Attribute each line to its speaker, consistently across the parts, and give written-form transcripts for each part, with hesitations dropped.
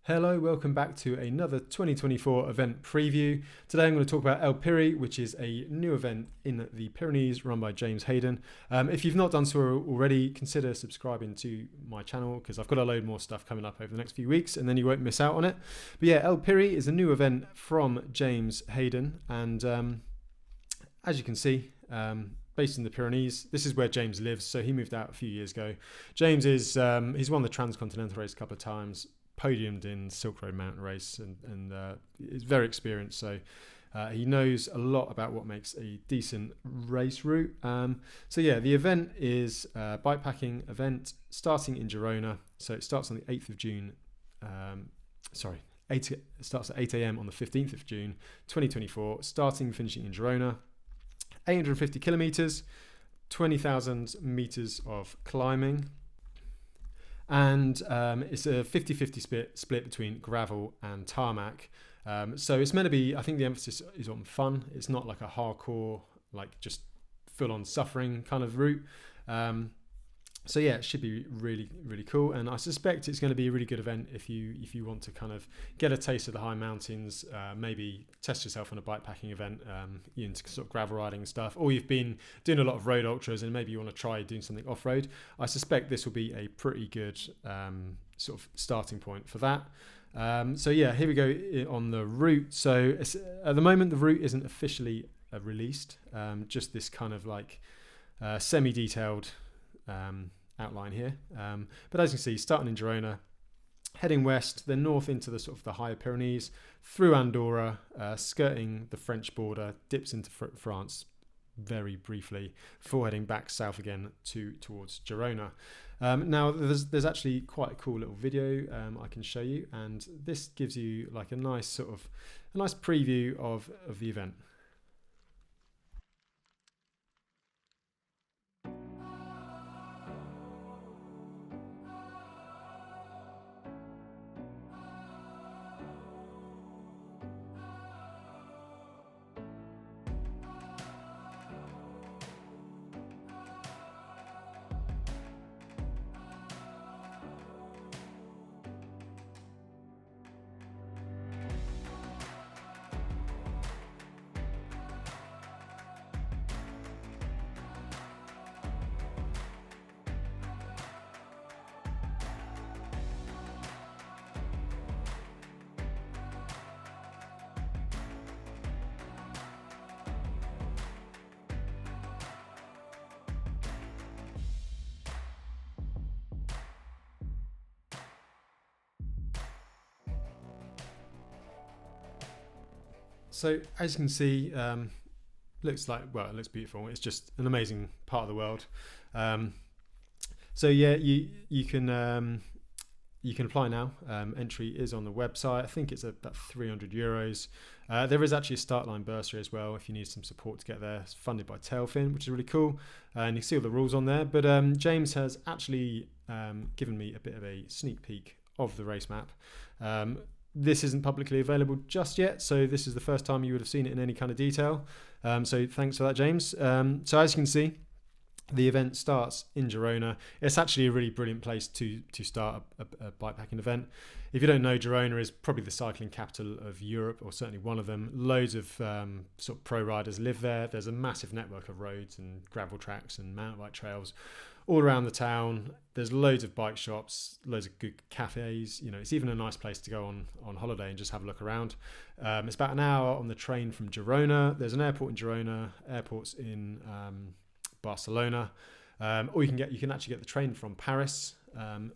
Speaker 1: Hello, welcome back to another 2024 event preview. Today I'm going to talk about El Piri, which is a new event in the Pyrenees run by James Hayden. If you've not done so already, consider subscribing to my channel because I've got a load more stuff coming up over the next few weeks and then you won't miss out on it. But yeah, El Piri is a new event from James Hayden, and as you can see, based in the Pyrenees. This is where James lives, so he moved out a few years ago. James is he's won the Transcontinental race a couple of times, podiumed in Silk Road Mountain Race, and is very experienced, so he knows a lot about what makes a decent race route. So yeah, the event is a bikepacking event starting in Girona. So it starts on the 8th of June. It starts at 8 a.m. on the 15th of June 2024, starting and finishing in Girona. 850 kilometers, 20,000 meters of climbing. And it's a 50-50 split between gravel and tarmac. So it's meant to be, I think the emphasis is on fun. It's not like a hardcore, like just full-on suffering kind of route. So yeah, it should be really, really cool. And I suspect it's going to be a really good event if you want to kind of get a taste of the high mountains, maybe test yourself on a bikepacking event, into sort of gravel riding and stuff, or you've been doing a lot of road ultras and maybe you want to try doing something off-road. I suspect this will be a pretty good sort of starting point for that. So yeah, here we go on the route. So at the moment, the route isn't officially released, just this kind of like semi-detailed outline here, but as you can see, starting in Girona, heading west, then north into the sort of the higher Pyrenees, through Andorra, skirting the French border, dips into France very briefly, before heading back south again towards Girona. Now there's actually quite a cool little video I can show you, and this gives you like a nice preview of the event. So as you can see, it looks beautiful. It's just an amazing part of the world. So yeah, you can apply now. Entry is on the website. I think it's about €300. There is actually a start line bursary as well if you need some support to get there. It's funded by Tailfin, which is really cool, and you can see all the rules on there. But James has actually given me a bit of a sneak peek of the race map. This isn't publicly available just yet, so this is the first time you would have seen it in any kind of detail. So thanks for that, James. So as you can see, the event starts in Girona. It's actually a really brilliant place to start a bikepacking event. If you don't know, Girona is probably the cycling capital of Europe, or certainly one of them. Loads of sort of pro riders live there. There's a massive network of roads and gravel tracks and mountain bike trails all around the town. There's loads of bike shops, loads of good cafes. You know, it's even a nice place to go on holiday and just have a look around. It's about an hour on the train from Girona. There's an airport in Girona, airports in Barcelona, or you can actually get the train from Paris,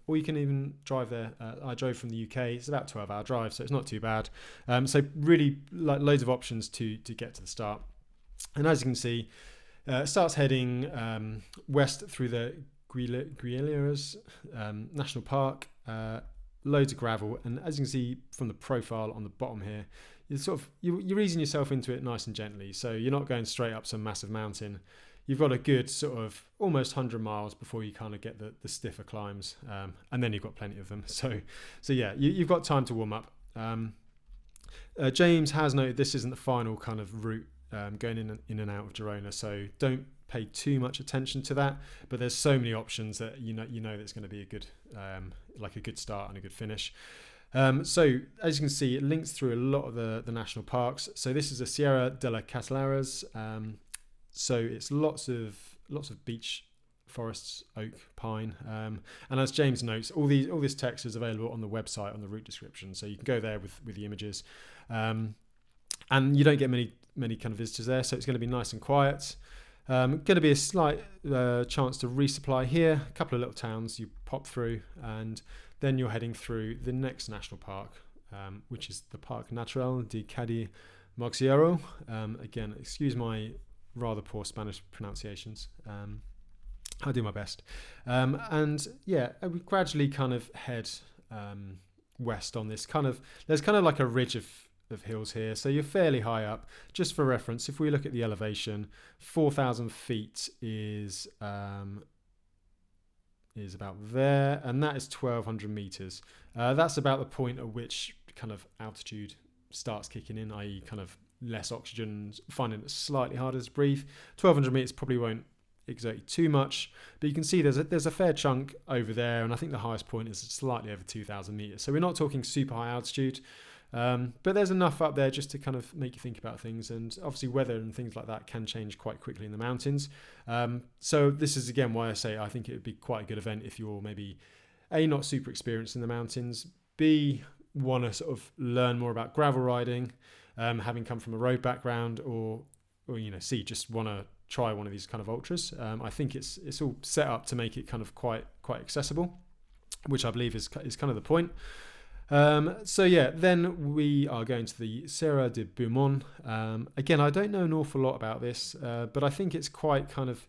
Speaker 1: or you can even drive there. I drove from the UK. It's about a 12-hour drive, so it's not too bad. So really, like, loads of options to get to the start. And as you can see, it starts heading west through the Guilleras National Park. Loads of gravel, and as you can see from the profile on the bottom here, you're easing yourself into it nice and gently. So you're not going straight up some massive mountain. You've got a good sort of almost 100 miles before you kind of get the stiffer climbs, and then you've got plenty of them. So yeah, you've got time to warm up. James has noted this isn't the final kind of route going in and out of Girona, so don't pay too much attention to that. But there's so many options that you know that's going to be a good like a good start and a good finish. So as you can see, it links through a lot of the national parks. So this is the Sierra de la Catalaras. So it's lots of beech forests, oak, pine, and as James notes, all this text is available on the website on the route description. So you can go there with the images, and you don't get many kind of visitors there. So it's going to be nice and quiet. Going to be a slight chance to resupply here. A couple of little towns you pop through, and then you're heading through the next national park, which is the Parque Natural de Cadí Moxiero. Again, excuse my rather poor Spanish pronunciations. I'll do my best. And yeah, we gradually kind of head west on this there's kind of like a ridge of hills here. So you're fairly high up. Just for reference, if we look at the elevation, 4,000 feet is about there, and that is 1,200 meters. That's about the point at which kind of altitude starts kicking in, i.e. kind of less oxygen, finding it slightly harder to breathe. 1,200 meters probably won't exert you too much, but you can see there's a fair chunk over there, and I think the highest point is slightly over 2,000 meters. So we're not talking super high altitude, but there's enough up there just to kind of make you think about things, and obviously weather and things like that can change quite quickly in the mountains. So this is again why I say I think it would be quite a good event if you're maybe A, not super experienced in the mountains, B, want to sort of learn more about gravel riding, having come from a road background, or C, just want to try one of these kind of ultras. I think it's all set up to make it kind of quite accessible, which I believe is kind of the point. So yeah, then we are going to the Serra de Beaumont. Again, I don't know an awful lot about this, but I think it's quite kind of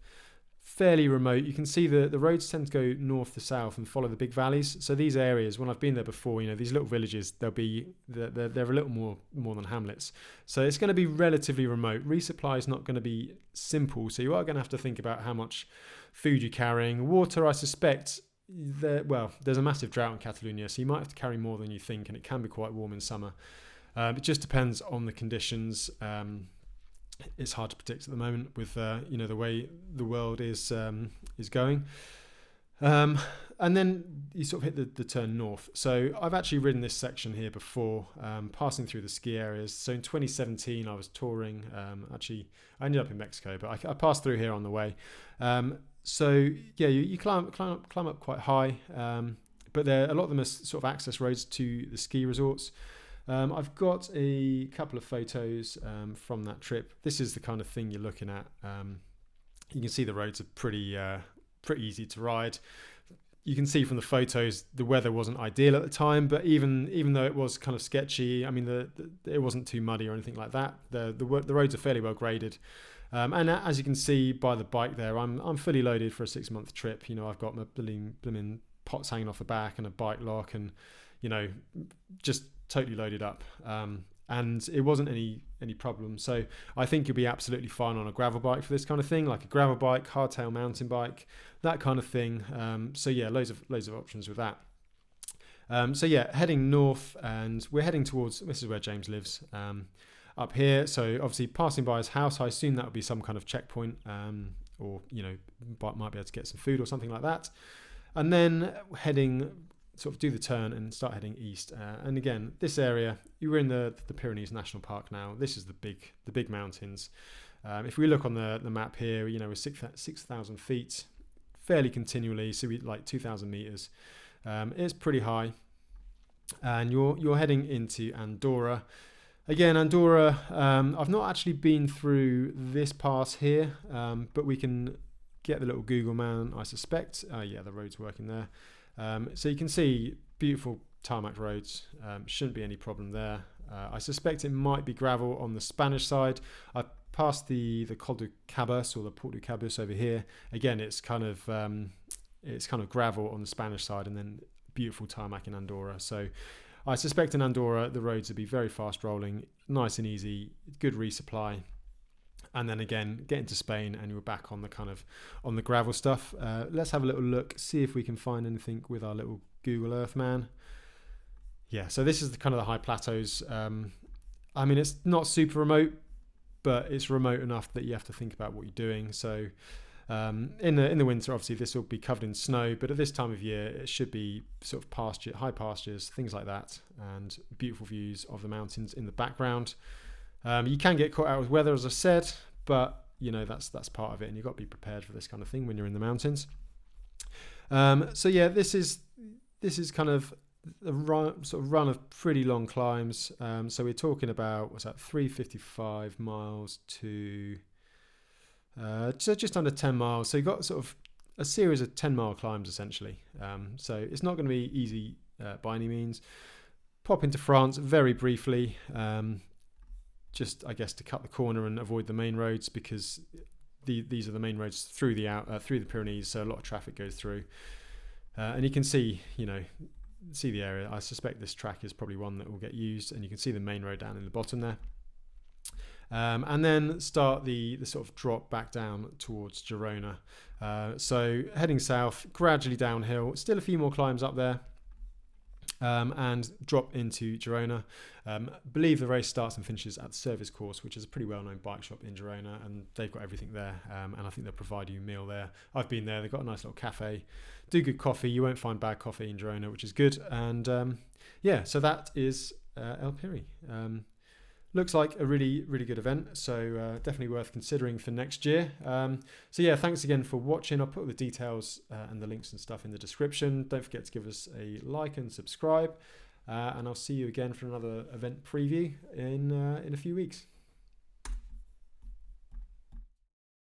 Speaker 1: fairly remote. You can see the roads tend to go north to south and follow the big valleys. So these areas, when I've been there before, these little villages, they're a little more than hamlets. So it's going to be relatively remote. Resupply is not going to be simple. So you are going to have to think about how much food you're carrying. Water, I suspect, there's a massive drought in Catalonia, so you might have to carry more than you think, and it can be quite warm in summer. It just depends on the conditions. It's hard to predict at the moment with the way the world is going. And then you sort of hit the turn north. So I've actually ridden this section here before, passing through the ski areas. So in 2017 I was touring. Actually, I ended up in Mexico, but I passed through here on the way. So yeah, you climb up quite high, but a lot of them are sort of access roads to the ski resorts. I've got a couple of photos from that trip. This is the kind of thing you're looking at. You can see the roads are pretty easy to ride. You can see from the photos the weather wasn't ideal at the time, but even though it was kind of sketchy, I mean it wasn't too muddy or anything like that. The roads are fairly well graded. And as you can see by the bike there, I'm fully loaded for a 6-month trip. I've got my blooming pots hanging off the back and a bike lock, and just totally loaded up. And it wasn't any problem. So I think you'll be absolutely fine on a gravel bike for this kind of thing, like a gravel bike, hardtail mountain bike, that kind of thing. So yeah, loads of options with that. So yeah, heading north, and we're heading towards, this is where James lives, up here. So obviously passing by his house, I assume that would be some kind of checkpoint, or might be able to get some food or something like that. And then sort of do the turn and start heading east. And again, this area, you were in the Pyrenees National Park now. This is the big mountains. If we look on the map here, we're 6,000 feet fairly continually, so we like 2,000 meters. It's pretty high, and you're heading into Andorra. Again, Andorra, I've not actually been through this pass here, but we can get the little Google man, I suspect. Yeah, the road's working there. So you can see beautiful tarmac roads. Shouldn't be any problem there. I suspect it might be gravel on the Spanish side. I passed the Col du Cabas, or the Port du Cabas over here. Again, it's kind of gravel on the Spanish side, and then beautiful tarmac in Andorra. So I suspect in Andorra the roads would be very fast rolling, nice and easy, good resupply. And then again, get into Spain and you're back on the gravel stuff. Let's have a little look, see if we can find anything with our little Google Earth man. Yeah, so this is the high plateaus. I mean, it's not super remote, but it's remote enough that you have to think about what you're doing. So In the winter, obviously, this will be covered in snow, but at this time of year, it should be sort of high pastures, things like that, and beautiful views of the mountains in the background. You can get caught out with weather, as I said, but that's part of it, and you've got to be prepared for this kind of thing when you're in the mountains. So yeah, this is kind of a run of pretty long climbs. So we're talking about 355 miles to just under 10 miles. So you've got sort of a series of 10-mile climbs essentially. So it's not going to be easy by any means. Pop into France very briefly, just I guess to cut the corner and avoid the main roads, because these are the main roads through the Pyrenees, so a lot of traffic goes through. And you can see the area. I suspect this track is probably one that will get used, and you can see the main road down in the bottom there. And then start the sort of drop back down towards Girona. So heading south, gradually downhill, still a few more climbs up there, and drop into Girona. Believe the race starts and finishes at the Service Course, which is a pretty well-known bike shop in Girona, and they've got everything there, and I think they'll provide you a meal there. I've been there. They've got a nice little cafe, do good coffee. You won't find bad coffee in Girona, which is good. And so that is El Piri. Looks like a really, really good event, so definitely worth considering for next year. So yeah, thanks again for watching. I'll put all the details and the links and stuff in the description. Don't forget to give us a like and subscribe, and I'll see you again for another event preview in a few weeks.